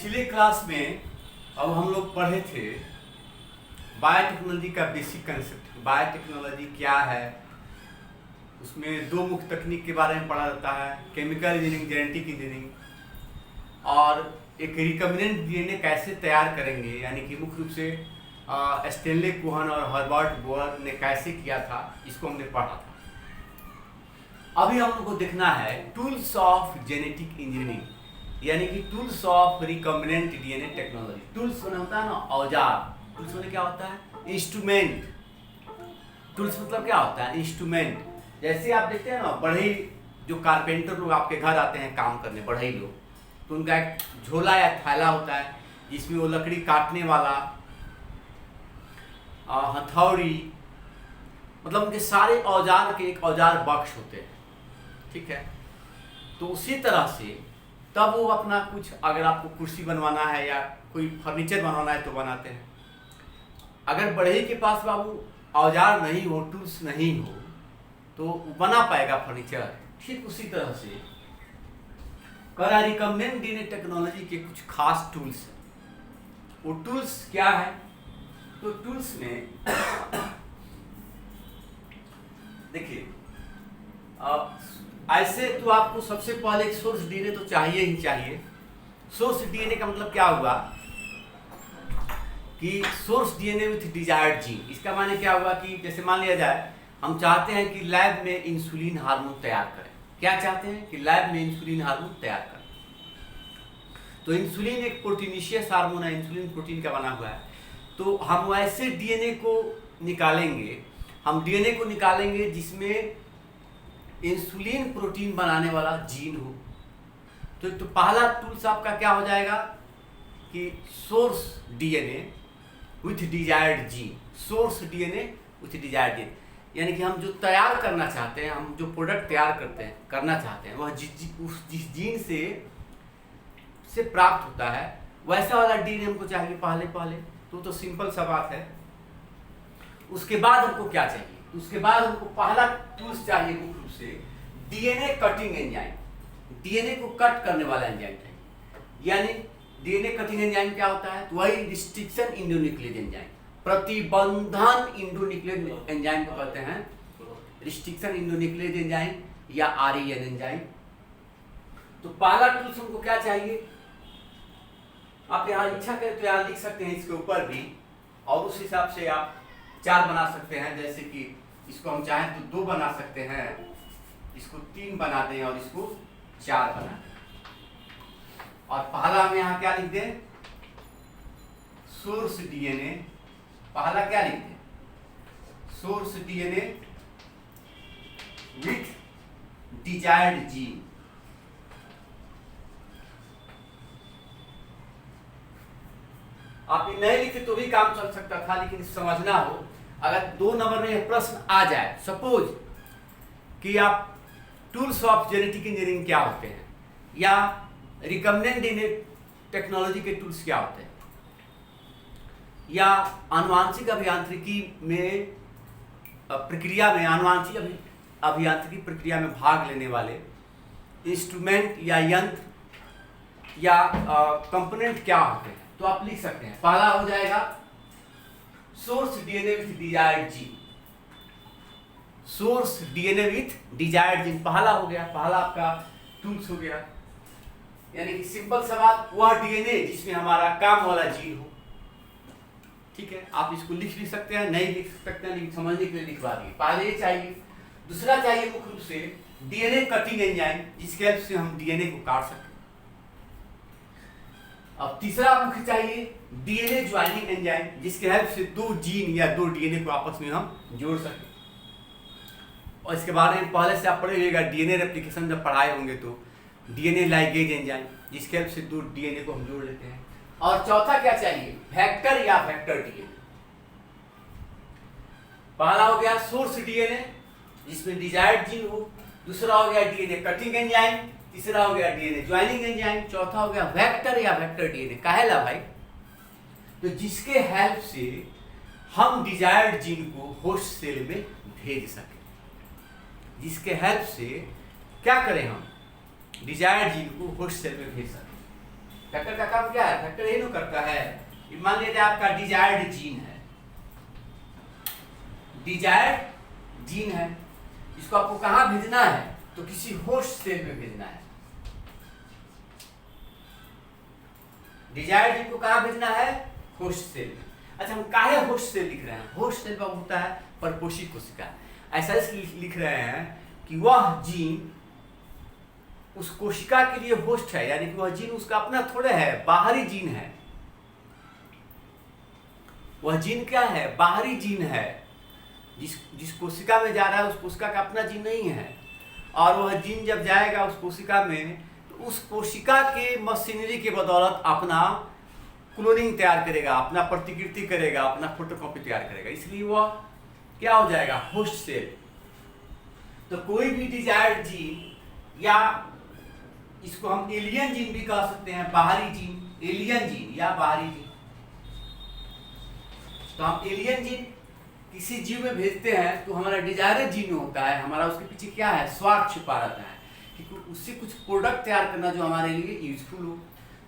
पिछले क्लास में अब हम लोग पढ़े थे बायोटेक्नोलॉजी का बेसिक कंसेप्ट। बायोटेक्नोलॉजी क्या है, उसमें दो मुख्य तकनीक के बारे में पढ़ा जाता है, केमिकल इंजीनियरिंग, जेनेटिक इंजीनियरिंग, और एक रिकम्बिनेंट डीएनए कैसे तैयार करेंगे, यानी कि मुख्य रूप से स्टेनले कोहन और हर्बर्ट बोयर ने कैसे किया था, इसको हमने पढ़ा था। अभी हम लोग को देखना है टूल्स ऑफ जेनेटिक इंजीनियरिंग, यानी कि tools of recombinant DNA technology. Tools मैंने होता है ना औजार, टूल्स मैंने क्या होता है इंस्ट्रूमेंट। टूल्स मतलब क्या होता है इंस्ट्रूमेंट। जैसे आप देखते हैं ना बढ़ई, जो कारपेंटर लोग आपके घर आते हैं काम करने, बढ़ई लोग, तो उनका एक झोला या थैला होता है जिसमें वो लकड़ी काटने वाला, हथौड़ी, मतलब उनके सारे औजार के एक औजार बक्स होते हैं, ठीक है। तो उसी तरह से तब वो अपना कुछ, अगर आपको कुर्सी बनवाना है या कोई फर्नीचर बनवाना है तो बनाते हैं। अगर बढ़ई के पास बाबू औजार नहीं हो, टूल्स नहीं हो, तो बना पाएगा फर्नीचर। ठीक उसी तरह से रिकम्बिनेंट डीएनए टेक्नोलॉजी के कुछ खास टूल्स हैं। वो टूल्स क्या है? तो टूल्स में देखिए, अब ऐसे तो आपको सबसे पहले एक सोर्स डीएनए तो चाहिए ही चाहिए। सोर्स डीएनए का मतलब क्या हुआ कि source DNA with desired gene. इसका माने क्या हुआ कि जैसे मान लिया जाए हम चाहते हैं कि लैब में इंसुलिन हार्मोन तैयार करें। क्या चाहते हैं? कि लैब में इंसुलिन हार्मोन तैयार करें। तो इंसुलिन एक प्रोटीनिशियस हार्मोन है, इंसुलिन प्रोटीन का बना हुआ है। तो हम ऐसे डीएनए को निकालेंगे, हम डीएनए को निकालेंगे जिसमें इंसुलिन प्रोटीन बनाने वाला जीन हो। तो पहला टूल्स आपका क्या हो जाएगा कि source DNA with desired gene. Source DNA with desired gene, यानी कि हम जो तैयार करना चाहते हैं, हम जो प्रोडक्ट तैयार करना चाहते हैं, वह जिस जीन से प्राप्त होता है, वैसा वाला डीएनए हमको चाहिए पहले। तो सिंपल सा बात है। उसके बाद हमको क्या चाहिए? उसके बाद हमको पहला टूल्स चाहिए मुख्य रूप से डीएनए कटिंग एंजाइम। डीएनए को कट करने वाला एंजाइम चाहिए। यानी डीएनए कटिंग एंजाइम क्या होता है? तो वही रिस्ट्रिक्शन इंडोन्यूक्लियेज एंजाइम, प्रतिबंधन इंडोन्यूक्लियेज एंजाइम को कहते हैं, रिस्ट्रिक्शन इंडोन्यूक्लियेज एंजाइम या आरईएन एंजाइम। तो पहला टूल्स हमको क्या चाहिए? आप यहाँ इच्छा करें तो यहाँ लिख सकते हैं इसके ऊपर भी, और उस हिसाब से आप 4 बना सकते हैं। जैसे कि इसको हम चाहें तो 2 बना सकते हैं, इसको 3 बना दें और इसको 4 बना दें। और पहला हम यहाँ क्या लिख दें? Source DNA. पहला क्या लिख दें? Source DNA with desired gene. आप नहीं लिखे तो भी काम चल सकता था, लेकिन समझना हो, अगर 2 नंबर में यह प्रश्न आ जाए, सपोज कि आप टूल्स ऑफ जेनेटिक इंजीनियरिंग क्या होते हैं या रिकम्बिनेंट डीएनए टेक्नोलॉजी के टूल्स क्या होते हैं, या आनुवांशिक अभियांत्रिकी में प्रक्रिया में, आनुवांशिक अभियांत्रिकी प्रक्रिया में भाग लेने वाले इंस्ट्रूमेंट या यंत्र या कंपोनेंट क्या होते हैं, तो आप लिख सकते हैं। पहला हो जाएगा source DNA with desired gene. Source DNA with desired gene पहला हो गया, पहला आपका टूल्स हो गया। यानी कि सिंपल सा बात, वह डीएनए जिसमें हमारा काम वाला जीन हो। ठीक है, आप इसको लिख भी सकते हैं, नहीं लिख सकते हैं, लेकिन समझने के लिए लिखवा दिए। पहले ये चाहिए। दूसरा चाहिए मुख्य रूप से डीएनए कटिंग एंजाइम, जिसके हेल्प से हम डीएनए को काट सकते हैं। अब तीसरा मुख्य चाहिए डीएनए ज्वाइनिंग एंजाइम, जिसके हेल्प से 2 जीन या 2 डीएनए को आपस में हम जोड़ सकें। और इसके बारे में पहले से आप पढ़े होंगे, डीएनए रेप्लिकेशन जब पढ़ाए होंगे तो डीएनए लाइगेज एंजाइम, जिसके हेल्प से 2 डीएनए को हम जोड़ लेते हैं। और चौथा क्या चाहिए? वेक्टर या वेक्टर डीएनए। पहला हो गया सोर्स डीएनए जिसमें डिजायर्ड जीन हो, दूसरा हो गया डीएनए कटिंग एंजाइम, तीसरा हो गया डीएनए ज्वाइनिंग एंजाइम, चौथा हो गया वेक्टर या वेक्टर डीएनए। काहेला भाई? तो जिसके हेल्प से हम डिजायर्ड जीन को होस्ट सेल में भेज सकें, जिसके हेल्प से क्या करें, हम डिजायर्ड जीन को होस्ट सेल में भेज सकें। फैक्टर का काम क्या है? फैक्टर यही करता है, मान लीजिए आपका डिजायर्ड जीन है, डिजायर्ड जीन है, इसको आपको कहाँ भेजना है? तो किसी होस्ट सेल में भेजना है। डिजायर्ड जीन को कहाँ भेजना है? होस्ट सेल में। अच्छा, हम काहे होस्ट सेल लिख रहे हैं? होस्ट सेल पर होता है परपोषी कोशिका। ऐसा इसलिए लिख रहे हैं कि वह जीन उस कोशिका के लिए होस्ट है, यानी कि वह जीन उसका अपना थोड़े है, बाहरी जीन है। वह जीन क्या है? बाहरी जीन है। जिस कोशिका में जा रहा है उस कोशिका का अपना जीन नहीं है, और वह जीन जब जाएगा उस कोशिका में तो उस कोशिका के मशीनरी के बदौलत अपना क्लोनिंग तैयार करेगा, अपना प्रतिकृति करेगा, अपना फोटोकॉपी तैयार करेगा, इसलिए वह क्या हो जाएगा? Host cell. तो कोई भी डिजायर्ड जीन, या इसको हम एलियन जीन भी कह सकते हैं, बाहरी जीन, एलियन जीन या बाहरी जीन। तो हम एलियन जीन किसी जीव में भेजते हैं तो हमारा डिजायर्ड जीन होता है, हमारा उसके पीछे क्या है? स्वार्थ छुपा रहता है कि उससे कुछ प्रोडक्ट तैयार करना जो हमारे लिए यूजफुल हो।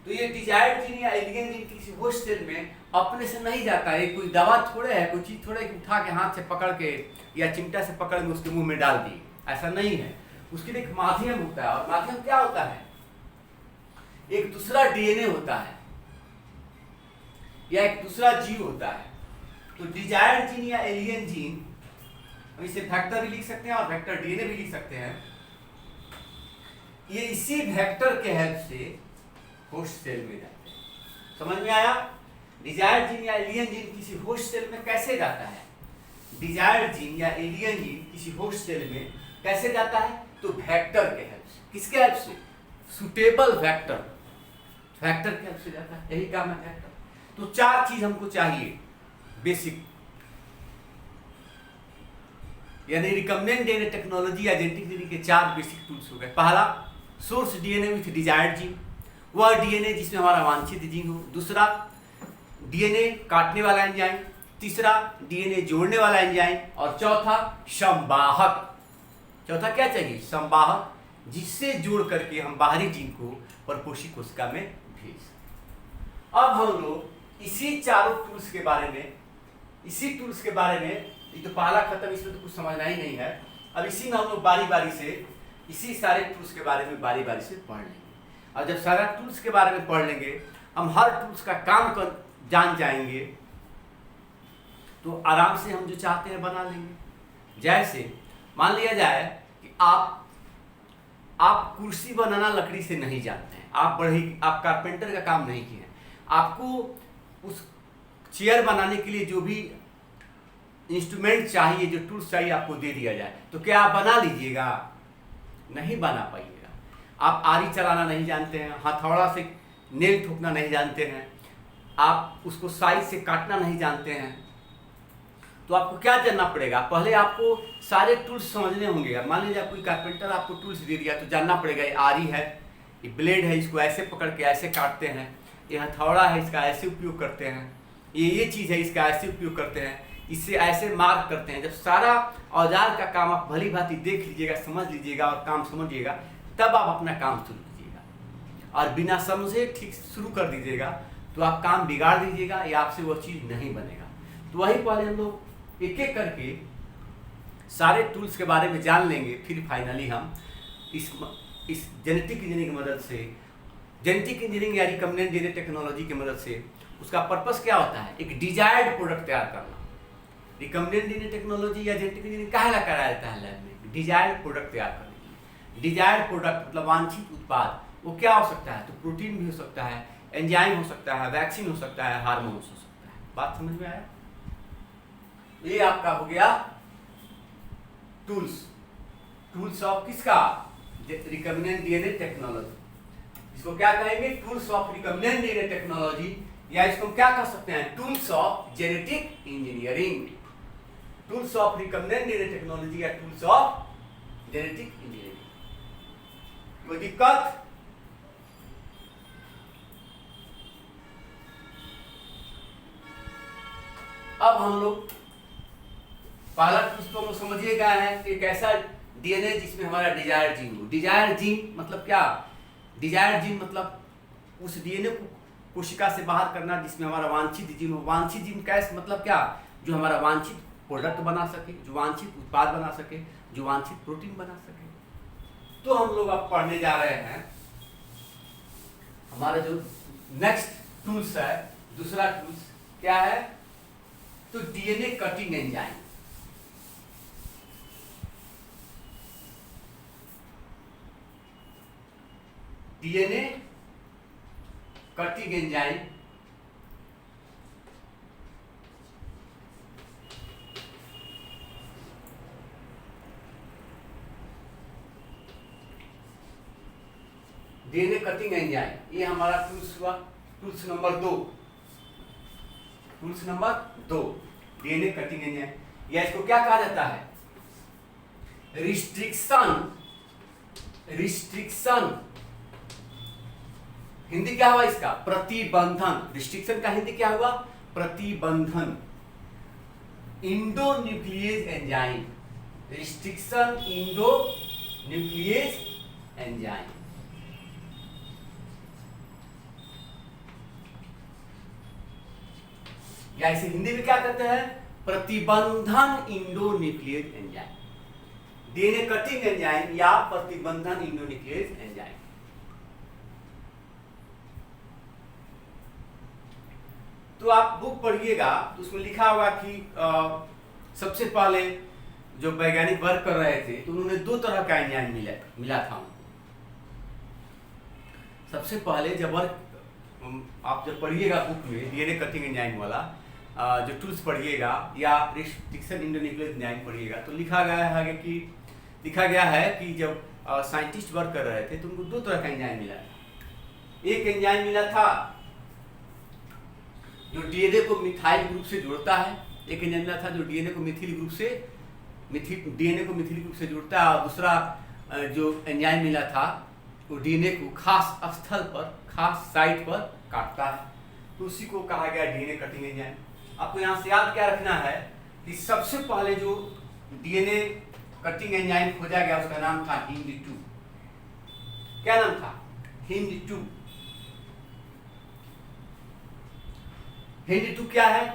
तो ये डिजायर्ड जीन या एलियन जीन किसी होस्ट सेल में अपने से नहीं जाता है। कोई दवा थोड़े है, कोई चीज थोड़े उठा के हाथ से पकड़ के या चिमटा से पकड़ के उसके मुंह में डाल दी, ऐसा नहीं है। उसके लिए एक माध्यम होता है, और माध्यम क्या होता है? एक दूसरा डीएनए होता है या एक दूसरा जीव होता है। तो डिजायर्ड जीन या एलियन जीन, हम इसे वेक्टर भी लिख सकते हैं और वेक्टर डीएनए भी लिख सकते हैं। ये इसी वेक्टर के हेल्प से होस्ट सेल में जाते हैं। समझ में आया? डिजायर्ड जीन या एलियन जीन किसी होस्ट सेल में कैसे जाता है? डिजायर्ड जीन या एलियन जीन किसी होस्ट सेल में कैसे जाता है? तो वेक्टर के हेल्प से। किसके हेल्प से? सुटेबल वेक्टर, वेक्टर के हेल्प से जाता है। यही काम है वेक्टर। तो चार चीज हमको चाहिए बेसिक, यानी रिकम्बिनेंट डीएनए टेक्नोलॉजी या जेनेटिक इंजीनियरिंग के चार बेसिक टूल्स हो गए। पहला, source DNA with desired gene, वह डीएनए जिसमें हमारा वांछित जीन हो। दूसरा, डीएनए काटने वाला एंजाइम। तीसरा, डीएनए जोड़ने वाला एंजाइम। और चौथा, संवाहक। चौथा क्या चाहिए? संवाहक, जिससे जोड़ करके हम बाहरी जीन को परपोषी कोशिका में भेज। अब हम लोग इसी चारों टूल्स के बारे में, ये तो पहला खत्म, इसमें तो कुछ समझना ही नहीं है। अब इसी में हम लोग बारी बारी से इसी सारे टूल्स के बारे में बारी बारी से पढ़ लेंगे। और जब सारा टूल्स के बारे में पढ़ लेंगे, हम हर टूल्स का काम कर जान जाएंगे, तो आराम से हम जो चाहते हैं बना लेंगे। जैसे मान लिया जाए कि आप कुर्सी बनाना लकड़ी से नहीं जानते हैं, आप कारपेंटर का काम नहीं किए हैं, आपको उस चेयर बनाने के लिए जो भी इंस्ट्रूमेंट चाहिए, जो टूल्स चाहिए, आपको दे दिया जाए, तो क्या आप बना लीजिएगा? नहीं बना पाइएगा। आप आरी चलाना नहीं जानते हैं, हथौड़ा से नेल ठोकना नहीं जानते हैं, आप उसको साइज से काटना नहीं जानते हैं, तो आपको क्या जानना पड़ेगा? पहले आपको सारे टूल्स समझने होंगे। मान लीजिए कोई कारपेंटर आपको टूल्स दे दिया, तो जानना पड़ेगा ये आरी है, ये ब्लेड है, इसको ऐसे पकड़ के ऐसे काटते हैं, ये हथौड़ा है, इसका ऐसे उपयोग करते हैं, ये चीज़ है, इसका ऐसे उपयोग करते हैं, इससे ऐसे मार्क करते हैं। जब सारा औजार का काम आप भली भांति देख लीजिएगा, समझ लीजिएगा और काम समझिएगा, तब आप अपना काम शुरू कीजिएगा। और बिना समझे ठीक शुरू कर दीजिएगा तो आप काम बिगाड़ दीजिएगा या आपसे वो चीज़ नहीं बनेगा। तो वही पहले हम लोग एक एक करके सारे टूल्स के बारे में जान लेंगे, फिर फाइनली हम इस जेनेटिक इंजीनियरिंग की मदद से, जेनेटिक इंजीनियरिंग या रिकम्बिनेंट डीएनए टेक्नोलॉजी की मदद से, उसका पर्पस क्या होता है? एक डिजायर्ड प्रोडक्ट तैयार करना। रिकम्बिनेंट डीएनए टेक्नोलॉजी या जेनेटिक इंजीनियरिंग काहे ला कराया जाता है लैब में? डिजायर्ड प्रोडक्ट तैयार करने के लिए। डिजायर्ड प्रोडक्ट मतलब वांछित उत्पाद। वो क्या हो सकता है? तो प्रोटीन भी हो सकता है, एंजाइम हो सकता है, वैक्सीन हो सकता है, हार्मोन्स हो सकता है। बात समझ में आया? ये आपका हो गया टूल्स ऑफ किसका? Recombinant DNA technology. इसको क्या कहेंगे? Tools of recombinant DNA technology, या इसको क्या कह सकते हैं? Tools of genetic engineering. Tools of recombinant DNA technology या टूल्स ऑफ जेनेटिक इंजीनियरिंग। कोई दिक्कत? अब हम लोग पहला टूल्स तो हम समझिएगा है, एक ऐसा डीएनए जिसमें हमारा डिजायर्ड जीन हो। डिजायर्ड जीन मतलब क्या? डिजायर्ड जीन मतलब उस डीएनए को कोशिका से बाहर करना जिसमें हमारा वांछित जीन हो। वांछित जीन कैसे मतलब क्या, जो हमारा वांछित प्रोडक्ट बना सके, जो वांछित उत्पाद बना सके, जो वांछित प्रोटीन बना सके। तो हम लोग अब पढ़ने जा रहे हैं हमारा जो नेक्स्ट टूल्स है, दूसरा टूल्स क्या है, तो DNA cutting enzyme. DNA cutting enzyme DNA cutting enzyme, ये हमारा टूल्स हुआ, tools number 2। Tools number 2 DNA cutting enzyme. या इसको क्या कहा जाता है, रिस्ट्रिक्शन। रिस्ट्रिक्शन हिंदी क्या हुआ इसका, प्रतिबंधन। रिस्ट्रिक्शन का हिंदी क्या हुआ, प्रतिबंधन। इंडोन्यूक्लियेज एंजाइम, रिस्ट्रिक्शन इंडोन्यूक्लियेज एंजाइम। या इसे हिंदी में क्या कहते हैं, प्रतिबंधन इंडोन्यूक्लियेज एंजाइम। डीएनए कटिंग एंजाइम या प्रतिबंधन इंडोन्यूक्लियेज एंजाइम। तो आप बुक पढ़िएगा तो उसमें लिखा होगा कि सबसे पहले जो वैज्ञानिक वर्क कर रहे थे तो उन्होंने 2 तरह का एंजाइम मिला था उनको। सबसे पहले जब आप जब पढ़िएगा बुक में डीएनए कटिंग एंजाइम वाला जो टूल्स पढ़िएगा या रिस्ट्रिक्शन इंडोन्यूक्लियेज एंजाइम पढ़िएगा तो लिखा गया है कि जब साइंटिस्ट वर्क कर रहे थे तो उनको 2 तरह का एंजाइम मिला था। एक एंजाइम मिला था जो डीएनए को मिथाइल ग्रुप से जोड़ता है, एक एंजाइम मिला था जो डीएनए को मिथिल ग्रुप से जोड़ता है, और दूसरा जो एंजाइम मिला था वो डीएनए को खास स्थल पर, खास साइट पर काटता है, तो उसी को कहा गया डीएनए कटिंग एंजाइम। आपको यहाँ से याद क्या रखना है कि सबसे पहले जो डीएनए कटिंग एंजाइम खोजा गया उसका नाम था HindII। क्या नाम था, HindII। HindII क्या है,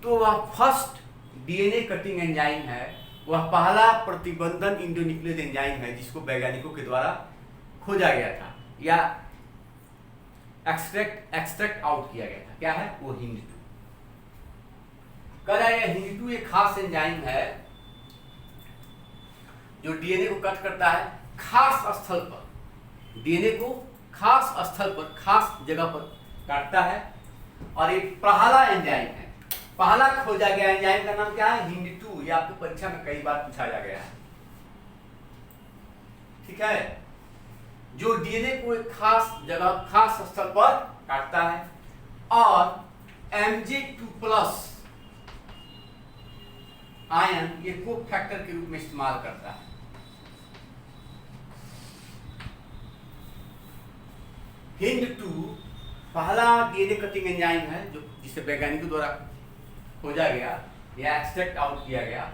तो वह फर्स्ट डीएनए कटिंग एंजाइम है, वह पहला प्रतिबंधन इंडोन्यूक्लियेज एंजाइम है जिसको वैज्ञानिकों के द्वारा खोजा गया था या एक्सट्रैक्ट आउट किया गया था। क्या है वो, HindII। कह रहा है HindII एक खास एंजाइम है जो डीएनए को कट करता है खास स्थल पर, डीएनए को खास स्थल पर, खास जगह पर काटता है, और एक पहला एंजाइम है, पहला खोजा गया एंजाइम का नाम क्या है, HindII। ये आपको परीक्षा में कई बार पूछा जा गया है, ठीक है, जो डीएनए को एक खास जगह, खास स्थल पर काटता है, और Mg2+ आयन ये को फैक्टर के रूप में इस्तेमाल करता है। HindII पहला डीएनए कटिंग एंजाइम है जो जिसे वैज्ञानिकों द्वारा खोजा गया या एक्सट्रैक्ट आउट किया गया,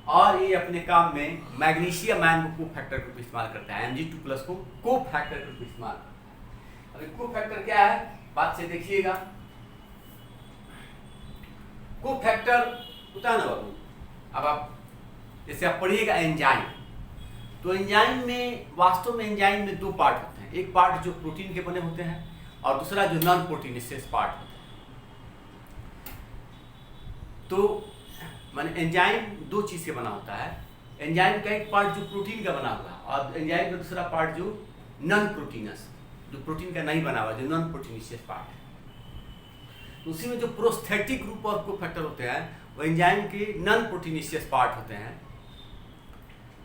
और ये अपने काम में मैग्नीशियम आयन को को फैक्टर के रूप में इस्तेमाल करता है, Mg2+ को को फैक्टर के रूप में इस्तेमाल करता है। अब को फैक्टर क्या है, बात से देखिएगा। को फैक्टर होता है ना बाबू, अब आप जैसे आप पढ़िएगा एंजाइम, तो एंजाइम में वास्तव में एंजाइम में 2 पार्ट होते हैं, एक पार्ट जो प्रोटीन के बने होते हैं और दूसरा जो नॉन प्रोटीनेशियस पार्ट होता है। तो माने एंजाइम 2 चीज से बना होता है, एंजाइम का एक पार्ट जो प्रोटीन का बना हुआ है और एंजाइम का दूसरा पार्ट जो नॉन प्रोटीनस, जो प्रोटीन का नहीं बना हुआ, जो नॉन प्रोटीनेशियस पार्ट है। तो उसी में जो प्रोस्थेटिक ग्रुप और को फैक्टर होते हैं वो एंजाइम के नॉन प्रोटीनेशियस पार्ट होते हैं,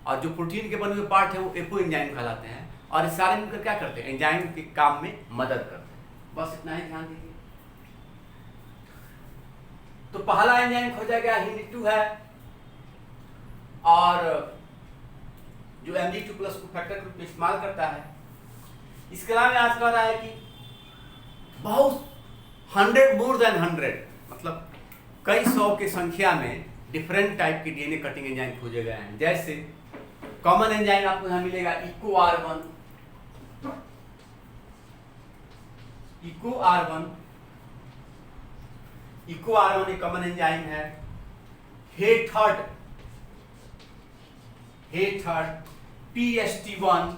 और जो प्रोटीन के बने हुए पार्ट है वो एपो एंजाइम कहलाते हैं, और इस सारे मिलकर क्या करते हैं, एंजाइम के काम में मदद करते हैं। बस इतना ही ध्यान दीजिए। तो पहला एंजाइम खोजा गया HindII है, और जो Mg2+ को फैक्टर के रूप में इस्तेमाल करता है। इसके अलावा आज कह रहा है कि बहुत 100 मोर देन 100 मतलब कई 100 की संख्या में डिफरेंट टाइप के डीएनए कटिंग एंजाइम खोजे गए हैं। जैसे कॉमन एंजाइम आपको यहाँ मिलेगा EcoR1, इको R1 एक कॉमन एंजाइम है। हेथर्ड PST1,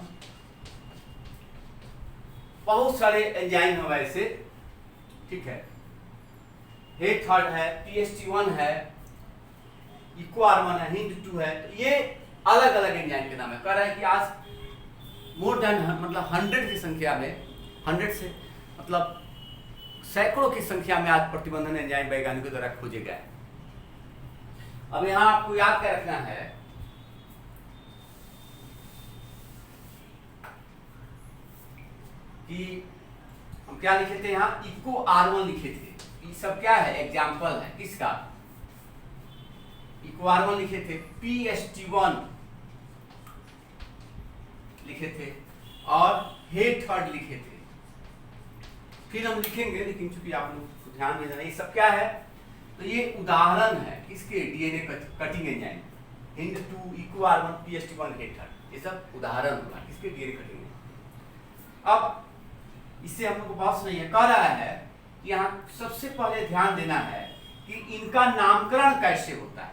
बहुत सारे एंजाइम है वैसे, ठीक है। हेथर्ड है, PST1 है, इको R1 है, हिंद2 है। तो ये अलग अलग एंजाइम के नाम है। कह रहा है कि आज मोर देन मतलब 100 की संख्या में, 100 से मतलब सैकड़ों की संख्या में आज प्रतिबंधन एंजाइम वैज्ञानिकों द्वारा खोजे गए। अब यहां आपको याद क्या रखना है कि हम क्या लिखे थे, यहाँ इको R1 लिखे थे। ये सब क्या है, एग्जाम्पल है किसका, इको R1 लिखे थे, PST1 लिखे थे और हेथर्ड लिखे थे। फिर हम लिखेंगे, लेकिन चूंकि आप लोग को ध्यान देना, ये सब क्या है, तो ये उदाहरण है किसके, डीएनए कटिंग एंजाइम, हिंद2, इको R1, PST1, हेथर्ड, ये सब उदाहरण होगा किसके, डीएनए कटिंग एंजाइम। अब इससे हम लोग को बात नहीं है, कह रहा है कि यहाँ सबसे पहले ध्यान देना है कि इनका नामकरण कैसे होता है।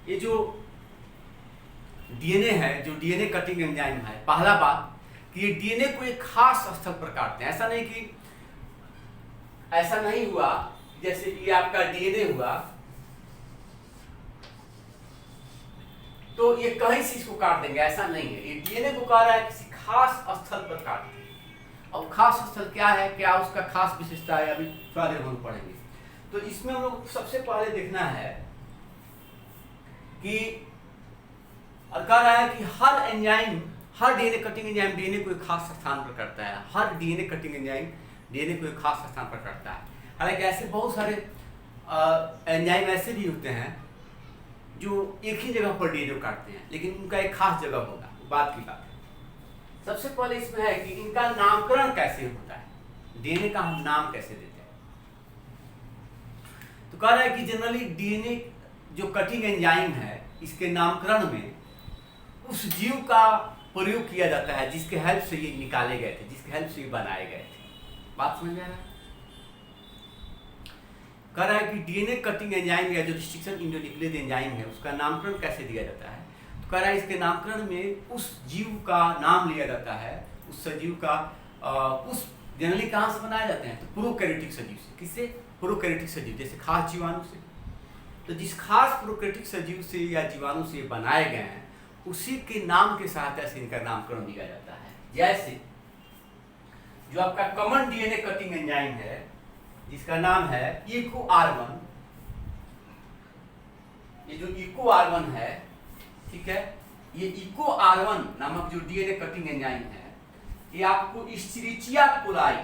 ये जो डीएनए है, जो डीएनए कटिंग एंजाइम है, पहला बात कि ये डीएनए को एक खास स्थल पर काटते हैं। ऐसा नहीं हुआ जैसे कि आपका डीएनए हुआ तो ये कहीं से इसको काट देंगे, ऐसा नहीं है। ये डीएनए को कह रहा है किसी खास स्थल पर काटते हैं। अब खास स्थल क्या है, क्या उसका खास विशेषता है, अभी थोड़ा देर हम पढ़ेंगे। तो इसमें हम लोग सबसे पहले देखना है कि कह रहा है कि हर एंजाइम, हर डीएनए कटिंग एंजाइम डीएनए को एक खास स्थान पर करता है। हर डीएनए कटिंग एंजाइम डीएनए को एक खास स्थान पर करता है। हालांकि ऐसे बहुत सारे एंजाइम ऐसे भी होते हैं जो एक ही जगह पर डीएनए काटते हैं, लेकिन उनका एक खास जगह होगा, बात की बात है। सबसे पहले इसमें है कि इनका नामकरण कैसे होता है, डीएनए का हम नाम कैसे देते हैं। तो कह रहा है कि जनरली डीएनए जो कटिंग एंजाइम है, इसके नामकरण में उस जीव का प्रयोग किया जाता है जिसके हेल्प से ये निकाले गए थे, जिसके हेल्प से ये बनाए गए थे। बात समझ में आ रहा है। कह रहा है कि डीएनए कटिंग एंजाइम या जो रिस्ट्रिक्शन इंडोन्यूक्लियस एंजाइम है, उसका नामकरण कैसे दिया जाता है। तो कह रहा है इसके नामकरण में उस जीव का नाम लिया जाता है, उस सजीव का उस जनरली कहाँ से बनाए जाते हैं, तो प्रोकैरियोटिक सजीव से। किससे, प्रोकैरियोटिक सजीव, जैसे खास जीवाणु से। तो जिस खास प्रोकैरियोटिक सजीव से या जीवाणु से बनाए गए हैं, उसी के नाम के सहायता से इनका नामकरण दिया जाता है। जैसे जो आपका कॉमन डीएनए कटिंग एंजाइम है जिसका नाम है इको R1, ये जो इको R1 है, ठीक है, ये इको R1 नामक जो डीएनए कटिंग एंजाइम है, ये आपको इस्चेरिचिया कोलाई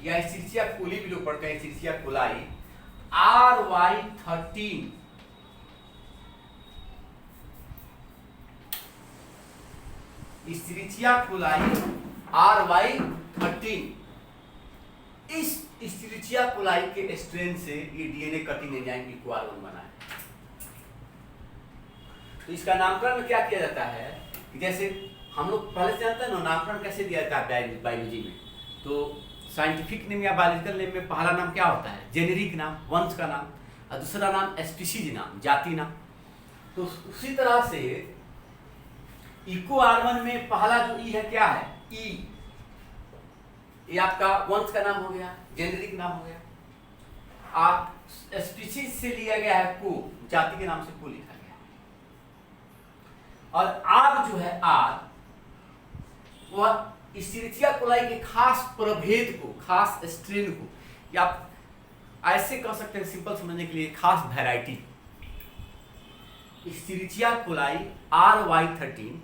या इस्चेरिचिया कोली भी लोग पढ़ते हैं, इस्चेरिचिया कोलाई RY13 इस्चेरिचिया कोलाई RY13, इस इस्चेरिचिया कोलाई के स्ट्रेन से ये DNA cutting enzyme eco R1 बना है। तो इसका नामकरण में क्या किया जाता है कि जैसे हम लोग पहले से जानते हैं ना, नामकरण कैसे दिया जाता है बायोलॉजी में। तो साइंटिफिक नेम या बायोलॉजिकल नेम में पहला नाम क्या होता है, जेनेरिक नाम, वंश का नाम, और दूसरा नाम स्पीशीज नाम, जाति नाम। तो उसी तरह से इको R1 में पहला जो ई है क्या है, ई, ये आपका वंश का नाम हो गया, जेनेरिक नाम हो गया। आप स्पीशीज से लिया गया है को, जाति के नाम से को लिखा गया। और आर जो है, आर वह इस्चेरिचिया कोलाई के खास प्रभेद को, खास स्ट्रेन को, या आप ऐसे कह सकते हैं सिंपल समझने के लिए, खास वैरायटी। इस्चेरिचिया कोलाई RY13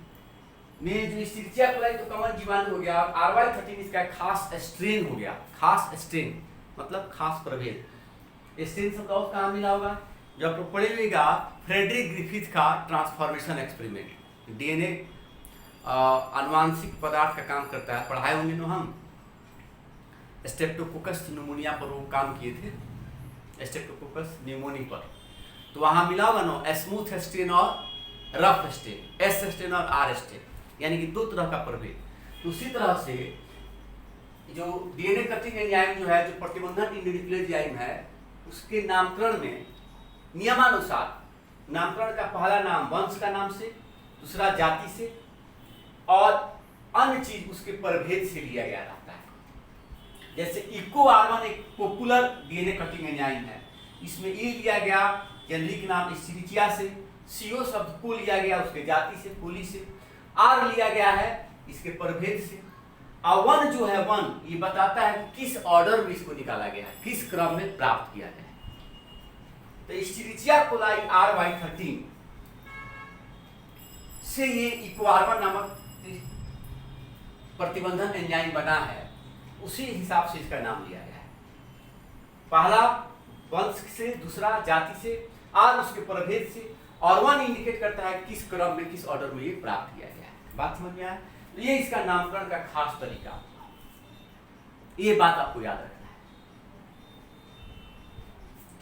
में जो इस्चेरिचिया कोलाई तो कॉमन जीवाणु हो गया, RY13 इसका खास स्ट्रेन हो गया। खास स्ट्रेन मतलब खास प्रभेद। स्ट्रेन शब्द और कहाँ मिला होगा, जो आप पढ़े हुएगा फ्रेडरिक ग्रिफिथ का ट्रांसफॉर्मेशन एक्सपेरिमेंट। डीएनए आनुवांशिक पदार्थ का काम करता है, पढ़ाए होंगे ना हम। स्ट्रेप्टोकोकस न्यूमोनिया पर वो काम किए थे, स्ट्रेप्टोकोकस न्यूमोनी पर। तो वहां मिला होगा ना स्मूथ स्टेन और रफ स्टेन, एस स्टेन और आर स्टेन, यानी कि दो तरह का प्रभेद। तो उसी तरह से जो डीएनए कटिंग एंजाइम जो है, जो प्रतिबंधक इंडोन्यूक्लियोटाइड एंजाइम है, उसके नामकरण में नियमानुसार नामकरण का पहला नाम वंश का नाम से, दूसरा जाति से और अन्य चीज उसके प्रभेद से लिया गया रहता है। जैसे इकोआर1 एक पॉपुलर डीएनए कटिंग एंजाइम है, इसमें ई लिया गया जेनरिक नाम एस्चेरिचिया से, सीओ शब्द को लिया गया उसके जाति से, कोली से, आर लिया गया है इसके प्रभेद से, और वन जो है वन ये बताता है कि किस ऑर्डर में इसको निकाला गया है, किस क्रम में प्राप्त किया गया है। तो एस्चेरिचिया कोलाई RY13 से ये इकोआर1 नामक प्रतिबंधन एंजाइम बना है, उसी हिसाब से इसका नाम लिया गया है। पहला वंश से, दूसरा जाति से, और उसके प्रभेद से, और वन इंडिकेट करता है किस क्रम में, किस ऑर्डर में ये प्राप्त किया गया है। बात समझ में आया? तो ये इसका नामकरण का खास तरीका, ये बात आपको याद रखना है,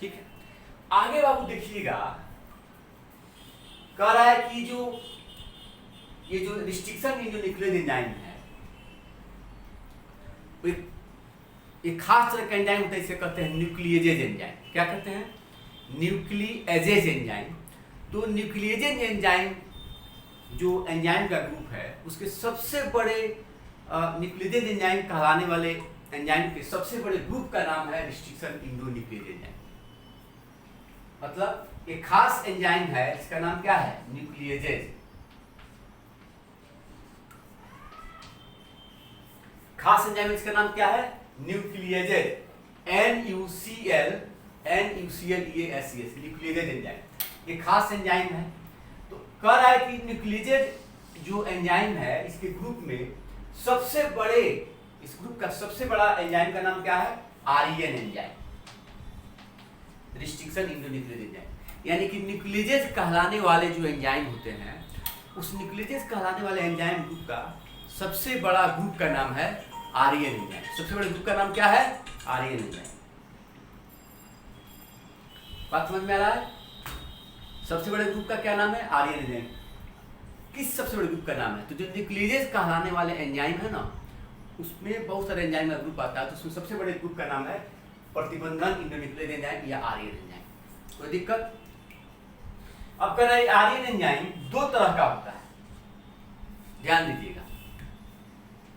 ठीक है। आगे बाबू देखिएगा, कह रहा है कि ये जो रिस्ट्रिक्शन इंडोन्यूक्लियोटाइड एंजाइम है, एक खास तरह का एंजाइम होता है, इसे कहते हैं न्यूक्लिएजेज एंजाइम। क्या कहते हैं? न्यूक्लिएजेज एंजाइम। तो न्यूक्लिएजेज एंजाइम जो एंजाइम का ग्रुप है, उसके सबसे बड़े न्यूक्लिएजेज एंजाइम कहलाने वाले एंजाइम के सबसे बड़े ग्रुप का नाम है रिस्ट्रिक्शन इंडोन्यूक्लियोटाइड एंजाइम। मतलब एक खास एंजाइम है, इसका नाम क्या है? न्यूक्लिएजेज। खास एंजाइम इसका नाम क्या है? न्यूक्लिएजेज, NuCl न्यूक्लिएजेज एंजाइम। ये खास एंजाइम है। तो कह रहा है कि न्यूक्लिएजेज जो एंजाइम है, इसके ग्रुप में सबसे बड़े, इस ग्रुप का सबसे बड़ा एंजाइम का नाम क्या है? REN enzyme, restriction endonucleotide enzyme. यानी कि न्यूक्लिएजेज कहलाने वाले जो एंजाइम होते हैं, उस न्यूक्लिएजेज कहलाने वाले एंजाइम ग्रुप का सबसे बड़ा ग्रुप का नाम है REN एंजाइम। सबसे बड़े ग्रुप का नाम क्या है? REN enzyme. बात समझ में आ रहा है? सबसे बड़े ग्रुप का क्या नाम है? REN enzyme. किस सबसे बड़े ग्रुप का नाम है? तो जो न्यूक्लिएजेज कहलाने वाले एंजाइम है ना, उसमें बहुत सारे एंजाइम का ग्रुप आता है, तो उसमें सबसे बड़े ग्रुप का नाम है प्रतिबंधन इंडोन्यूक्लियोटाइड एंजाइम या REN एंजाइम। कोई दिक्कत? अब कह रहा है REN एंजाइम दो तरह का होता है, ध्यान दीजिएगा।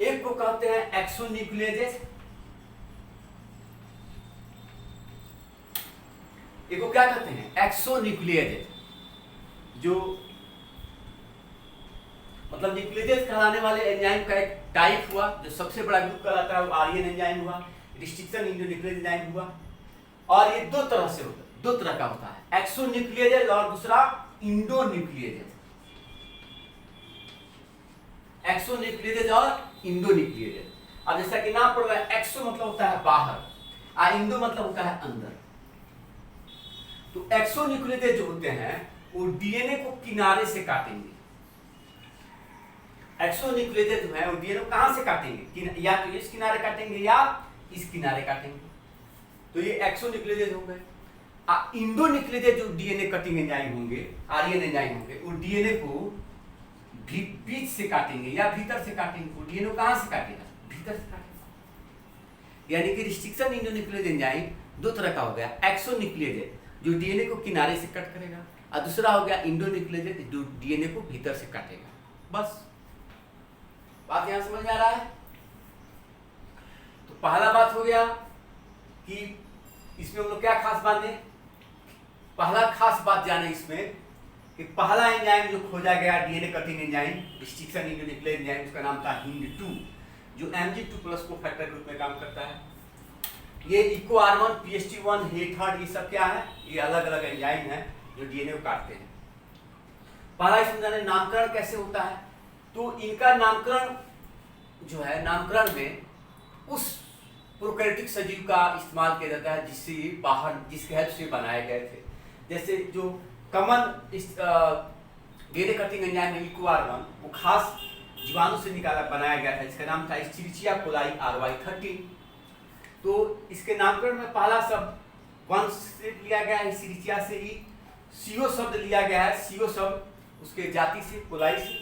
एक को कहते हैं एक्सोन्यूक्लिएजेज, एक को क्या कहते हैं? एक्सोन्यूक्लिएजेज। जो मतलब न्यूक्लिएजेज कहलाने वाले एंजाइम का एक टाइप हुआ, जो सबसे बड़ा ग्रुप कहलाता है वो REN एंजाइम हुआ, रिस्ट्रिक्शन इंडोन्यूक्लियोटाइड एंजाइम हुआ। और ये दो तरह से होता है, दो तरह का होता है, एक्सोन्यूक्लिएजेज और दूसरा इंडोन्यूक्लिएजेज। एक्सोन्यूक्लिएजेज और इंडोन्यूक्लिएजेज। अब जैसा कि नाम पड़ रहा है, एक्सो मतलब होता है बाहर, और इंडो मतलब होता है अंदर। तो एक्सोन्यूक्लिएजेज जो होते हैं वो डीएनए को किनारे से काटेंगे। एक्सोन्यूक्लिएजेज जो है वो डीएनए को कहां से काटेंगे? या तो इस किनारे काटेंगे या इस किनारे काटेंगे। तो ये एक्सोन्यूक्लिएजेज हो गए। इंडोन्यूक्लिएजेज जो डीएनए कटिंग एंजाइम होंगे, REN एंजाइम होंगे, वो डीएनए को बीच से काटेंगे या भीतर से काटेंगे। वो डीएनए को कहां से काटेगा? भीतर से काटेगा। यानी कि रिस्ट्रिक्शन इंडोन्यूक्लियोटाइड एंजाइम दो तरह का हो गया, एक्सोन्यूक्लिएजेज जो डीएनए को किनारे से कट करेगा, और दूसरा हो गया इंडोन्यूक्लिएजेज जो डीएनए को भीतर से काटेगा। बस बात यहां समझ में आ रहा है? तो पहला बात हो गया कि इसमें हम लोग क्या खास बात है? पहला खास बात जाने इसमें कि पहला एंजाइम जो खोजा गया DNA cutting enzyme, restriction endonucleotide enzyme, उसका नाम था HindII, जो Mg2+ को फैक्टर के रूप में काम करता है। ये इकोआर1, PST1, हेथर्ड, ये सब क्या है? ये अलग अलग एंजाइम है जो डीएनए को काटते हैं। पहला इसमें जाने नामकरण कैसे होता है? तो इनका नामकरण जो है, नामकरण में उस प्रोकैरियोटिक सजीव का इस्तेमाल किया जाता है जिससे बाहर, जिसके हेल्प से बनाए गए थे। जैसे जो कॉमन डीएनए कटिंग एंजाइम इकोआर1, वो खास जीवाणु से निकाला बनाया गया था, जिसका नाम था एस्चेरिचिया कोलाई RY13। तो इसके नामकरण में पहला शब्द वंश से लिया गया है, एस्चेरिचिया से ही, सीओ शब्द लिया गया है, सीओ शब्द उसके जाति से, कुलाई से,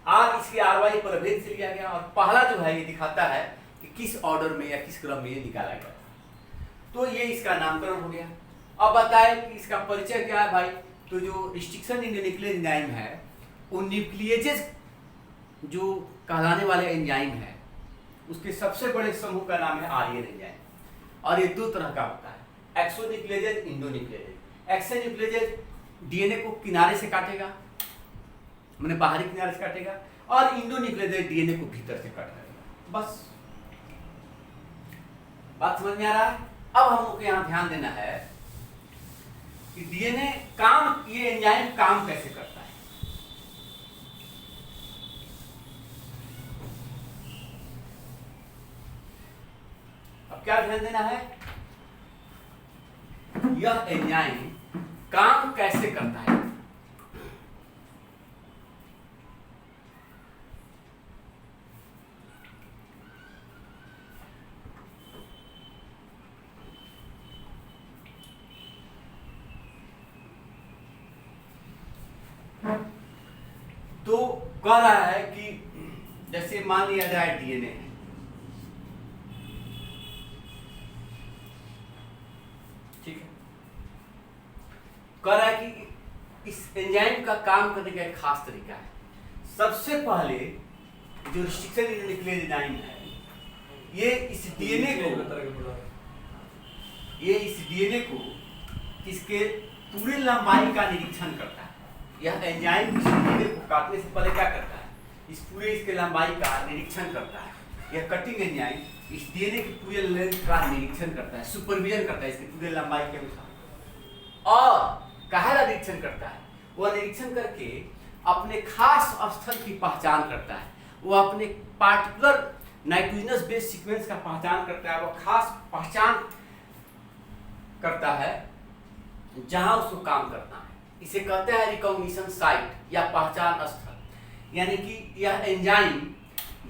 आर इसके आरवाई प्रभेद से लिया गया, और पहला जो है ये दिखाता है कि किस ऑर्डर में या किस क्रम में ये निकाला गया। तो ये इसका नामकरण हो गया। अब बताए कि इसका परिचय क्या है भाई। तो जो रिस्ट्रिक्शन इन न्यूक्लियर एंजाइम है, वो न्यूक्लिएजेस जो कहलाने वाले एंजाइम है, उसके सबसे बड़े समूह का नाम है आर्यन एंजाइम। और ये दो तरह का होता है, एक्सोन्यूक्लिएजेस, इंडोन्यूक्लिएजेस। एक्सोन्यूक्लिएजेस डीएनए को किनारे से काटेगा, मैंने बाहरी किनारे से काटेगा, और इंडोन्यूक्लिएजेस डीएनए को भीतर से काटेगा। बस बात समझ में आ रहा है। अब हम लोग को यहाँ ध्यान देना है कि डीएनए काम, ये एंजाइम काम कैसे करता है। अब क्या ध्यान देना है, यह एंजाइम काम कैसे करता है। तो कह रहा है कि जैसे मान लिया जाए डीएनए है, ठीक है, कह रहा है कि इस एंजाइम का काम करने का एक खास तरीका है। सबसे पहले जो रिस्ट्रिक्शन इन न्यूक्लियर एंजाइम है, ये इस डीएनए को इसके पूरे लंबाई का निरीक्षण करता है। यह एंजाइम इस डीएनए को काटने से पहले क्या करता है, इस पूरे इसके लंबाई का निरीक्षण करता है। यह कटिंग एंजाइम इस डीएनए के पूरे लेंथ का निरीक्षण करता है, सुपरविजन करता है इसके पूरे लंबाई के अनुसार। और काहेला निरीक्षण करता है, वह निरीक्षण करके अपने खास स्थल की पहचान करता है। वह अपने पार्टिकुलर नाइट्रोजनस बेस सीक्वेंस का पहचान करता है, वह खास पहचान करता है जहां उसको काम करना है। इसे कहते हैं रिकॉग्निशन साइट या पहचान स्थल। यानी कि यह एंजाइम